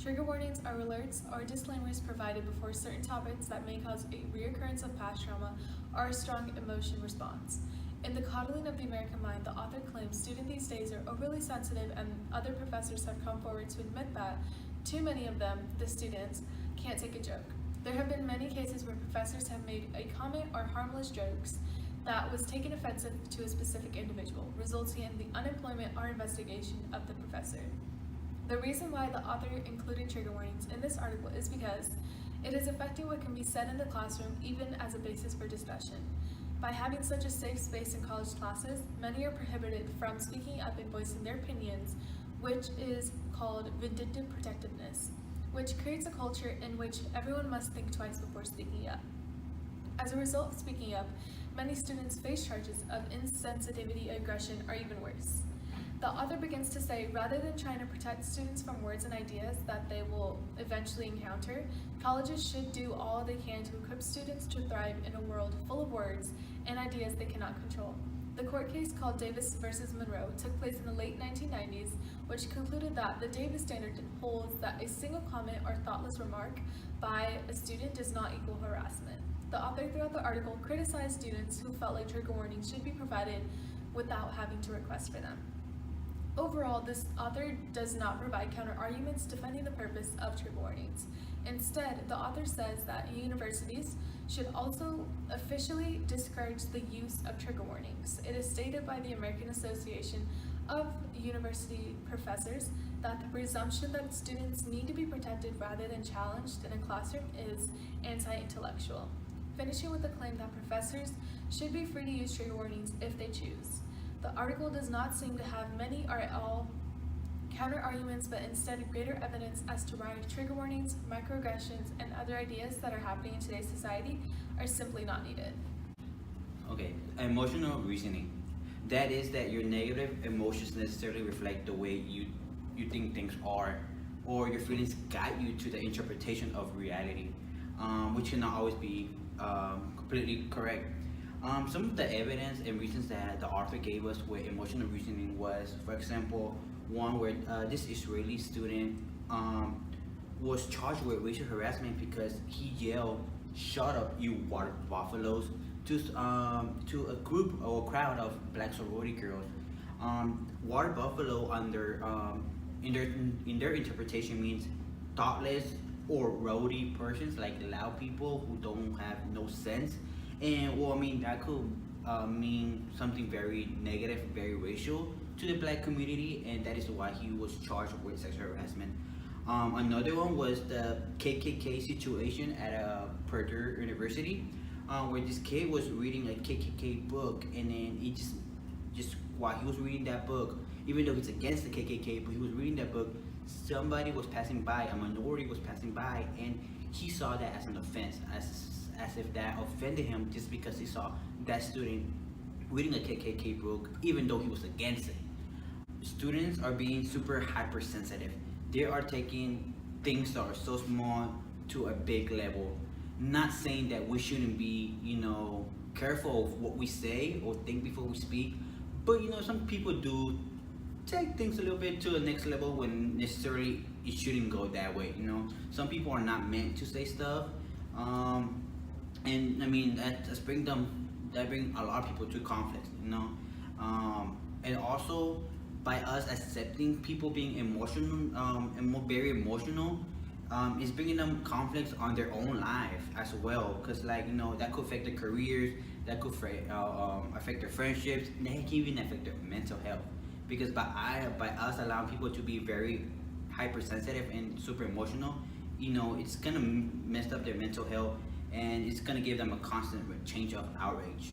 Trigger warnings are alerts or disclaimers provided before certain topics that may cause a reoccurrence of past trauma or a strong emotion response. In The Coddling of the American Mind, the author claims students these days are overly sensitive, and other professors have come forward to admit that too many of them, the students, can't take a joke. There have been many cases where professors have made a comment or harmless jokes that was taken offensive to a specific individual, resulting in the unemployment or investigation of the professor. The reason why the author included trigger warnings in this article is because it is affecting what can be said in the classroom, even as a basis for discussion. By having such a safe space in college classes, many are prohibited from speaking up and voicing their opinions, which is called vindictive protectiveness, which creates a culture in which everyone must think twice before speaking up. As a result of speaking up, many students face charges of insensitivity, aggression, or even worse. The author begins to say, rather than trying to protect students from words and ideas that they will eventually encounter, colleges should do all they can to equip students to thrive in a world full of words and ideas they cannot control. The court case called Davis versus Monroe took place in the late 1990s, which concluded that the Davis standard holds that a single comment or thoughtless remark by a student does not equal harassment. The author throughout the article criticized students who felt like trigger warnings should be provided without having to request for them. Overall, this author does not provide counter-arguments defending the purpose of trigger warnings. Instead, the author says that universities should also officially discourage the use of trigger warnings. It is stated by the American Association of University Professors that the presumption that students need to be protected rather than challenged in a classroom is anti-intellectual, finishing with the claim that professors should be free to use trigger warnings if they choose. The article does not seem to have many or at all counter-arguments, but instead greater evidence as to why trigger warnings, microaggressions, and other ideas that are happening in today's society are simply not needed. Okay, emotional reasoning. That is that your negative emotions necessarily reflect the way you think things are, or your feelings guide you to the interpretation of reality, which cannot always be completely correct. Some of the evidence and reasons that the author gave us with emotional reasoning was, for example, one where this Israeli student was charged with racial harassment because he yelled, "Shut up, you water buffaloes," to a group or a crowd of black sorority girls. Water buffalo in their interpretation means thoughtless or rowdy persons, like loud people who don't have no sense. And well, I mean, that could mean something very negative, very racial to the black community, and that is why he was charged with sexual harassment. Another one was the KKK situation at Purdue University, where this kid was reading a KKK book, and then he just while he was reading that book, even though he's against the KKK, but he was reading that book, somebody was passing by, a minority was passing by, and he saw that as an offense, as if that offended him just because he saw that student reading a KKK book, even though he was against it. Students are being super hypersensitive. They are taking things that are so small to a big level. Not saying that we shouldn't be, careful of what we say or think before we speak, but some people do take things a little bit to the next level when necessarily it shouldn't go that way. Some people are not meant to say stuff. And I mean that bring a lot of people to conflict, and also by us accepting people being emotional, very emotional, is bringing them conflicts on their own life as well, because that could affect their careers, that could affect their friendships, and that can even affect their mental health, because by us allowing people to be very hypersensitive and super emotional, it's gonna mess up their mental health, and it's gonna give them a constant change of outrage.